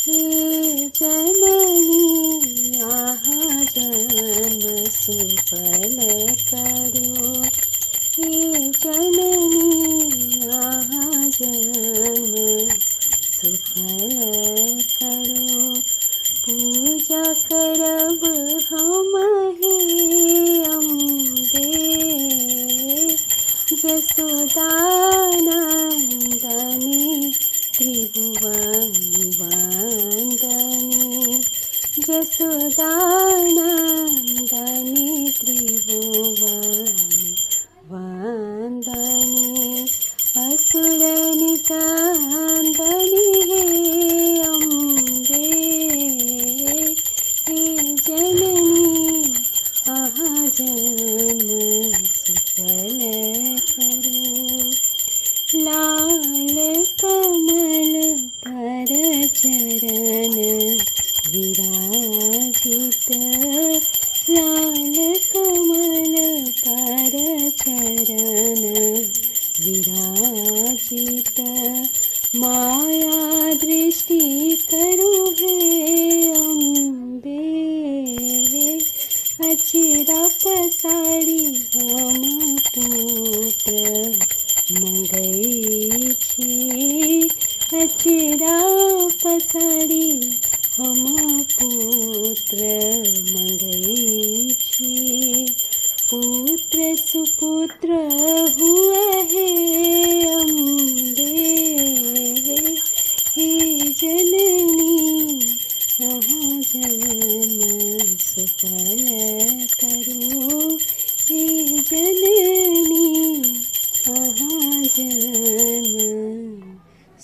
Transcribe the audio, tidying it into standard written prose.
हे जननी आहा जन्म सुफल करो, हे जननी आहा जन्म सुफल करो। पूजा करब हम हे अम्बे, जसोदानंदनी त्रिभुवन वंदनी, जसोदानंदनी त्रिभुवन वंदनी। असुर निकंदनी हे अम्बे, हे जननी आहा जन्म सुफल करो। लाल कमल पर चरण विराजित, लाल कमल पर चरण विराजित। माया दृष्टि करो हे अम्बे, अचिरा पसाड़ी हम पुत्र मंगई छी, अचिरा पसाड़ी हम पुत्र मंगई छी।